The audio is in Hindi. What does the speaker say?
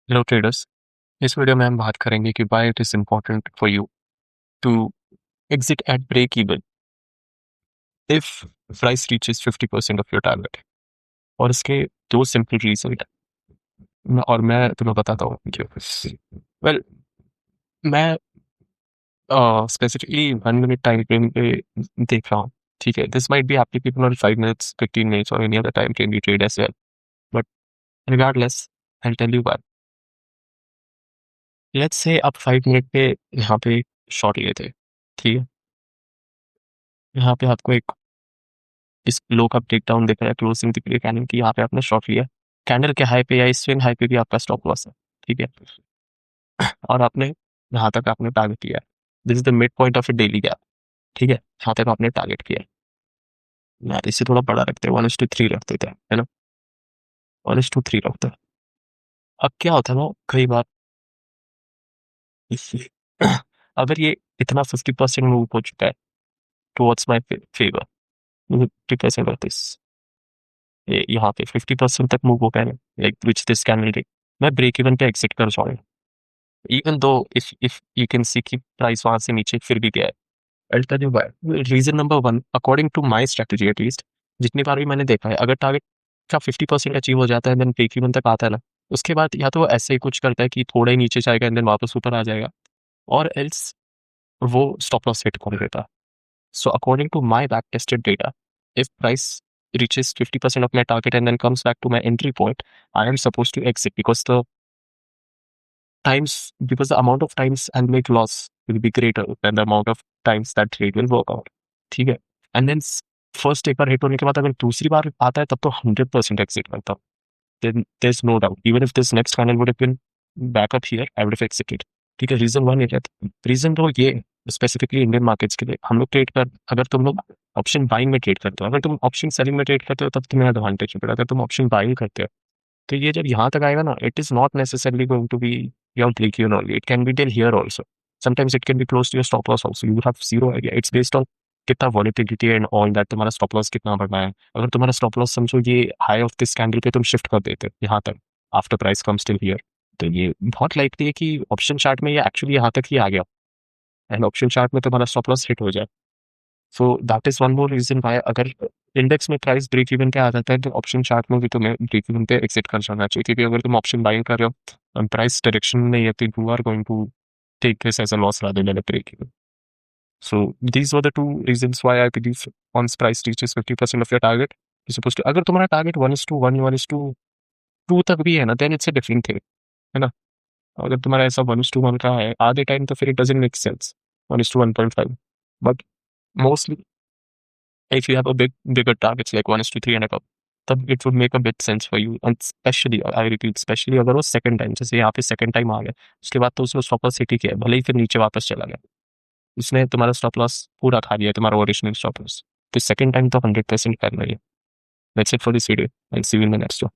Hello traders. इस वीडियो में हम बात करेंगे कि why it is important for you to exit at break even if price reaches 50% of your target. और इसके दो सिंपल रीजन और मैं तुम्हें बताता हूँ क्यों। वेल, मैं स्पेसिफिकली 1 मिनट टाइम फ्रेम पे देख रहा हूँ। ठीक है, this might be applicable on 5 minutes, 15 minutes और any other time frame you trade as well, but regardless I will tell you why. Let's say आप 5 मिनट पे यहाँ पे शॉर्ट लिए थे। ठीक है, यहाँ पे आपको एक इस लो का ब्रेक डाउन दिख रहा है, क्लोजिंग दिख रही है कैंडल की, यहाँ पे आपने शॉर्ट लिया। कैंडल के हाई पे या स्विंग हाई पे भी आपका स्टॉप लॉस है। ठीक है, और आपने यहाँ तक आपने टारगेट लिया है। This is the mid point of A daily gap. ठीक है, यहाँ तक आपने टारगेट किया है। यार इसे थोड़ा बड़ा रखते हैं, 1:3 रख देते हैं, है ना। 1:3 रखते हैं। अब क्या होता है ना, कई बार इस- अगर ये इतना 50% मूव हो चुका है towards my favour, 50% of this, यहाँ पे 50% तक मूव हो गया है, लाइक विच दिस कैंडल, मैं ब्रेक इवन पे एग्जिट कर जाऊंगा। Even though if you can see कि प्राइस वहां से नीचे फिर भी गया है। I'll tell you why. Reason number one, according to my strategy at least, जितनी बार भी मैंने देखा है, अगर टारगेट का 50% अचीव हो जाता है देन ब्रेक इवन तक आता है ना, उसके बाद या तो वो ऐसे ही कुछ करता है कि थोड़ा ही नीचे जाएगा एंड देन वापस ऊपर आ जाएगा, और एल्स वो स्टॉप लॉस हिट कर देता है। So according to my back tested data, if price reaches 50% of my target and then comes back to my entry point, I am supposed to exit because the amount of times I'll make loss will be greater than the amount of times that trade will work out. ठीक है, एंड देन फर्स्ट एक बार हिट होने के बाद अगर दूसरी बार आता है तब तो 100% एग्जिट करता हूँ। then there's no doubt, even if this next candle would have been back up here, I would have exited. ठीक है, रीजन वन ये है। रीजन दो ये, स्पेसिफिकली इंडियन मार्केट्स के लिए हम लोग ट्रेड कर, अगर तुम लोग ऑप्शन बाइंग में ट्रेड करते हो, अगर तुम ऑप्शन सेलिंग में ट्रेड करते हो तब तुम्हें एडवांटेज है, अगर तुम ऑप्शन बाइंग करते हो तो ये जब यहाँ तक आएगा ना, it is not necessarily going to be your break even only, it can be till here also. Sometimes it can be close to your stop loss also, you have zero idea. It's based on कितना वॉलिटिलिटी एंड ऑल दैट, तुम्हारा स्टॉप लॉस कितना बढ़ना है। अगर तुम्हारा स्टॉप लॉस समझो ये हाई ऑफ दिस कैंडल पे तुम शिफ्ट कर देते हो यहाँ तक, after price comes till here, तो ये बहुत लाइकली है कि ऑप्शन चार्ट में ये एक्चुअली यहाँ तक ही आ गया एंड ऑप्शन चार्ट में तुम्हारा स्टॉप लॉस हिट हो जाए। So that is one more reason why, अगर इंडेक्स में प्राइस ब्रेक इवन पे आ जाता है तो ऑप्शन चार्ट में भी तुम्हें ब्रेक इवन पे एग्जिट कर जाना चाहिए, क्योंकि अगर तुम ऑप्शन बाइंग कर रहे हो प्राइस डायरेक्शन में है तो you are going to take this as a loss rather than a break even. So these were the two reasons why I believe once price reaches 50% of your target, you're supposed to, अगर तुम्हारा टारगेट 1:1 1:2 तक भी है ना, then it's a different thing, है ना। अगर तुम्हारा ऐसा 1:1 का है आधे टाइम तो फिर it doesn't make sense, 1:1.5, but mostly if you have a bigger targets like 1:3 and above, तब it would make a bit sense for you, and especially I repeat especially अगर वो सेकंड टाइम, जैसे यहाँ पे सेकंड टाइम आ गया, उसके बाद तो उसने स्टॉप लॉस हिट ही किया, भले ही फिर नीचे वापस चला गया, उसने तुम्हारा स्टॉप लॉस पूरा खा लिया, तुम्हारा ओरिजिनल स्टॉप लॉस। तो सेकंड टाइम तो 100% करना ही है। That's it for this video. I'll see you in the next one.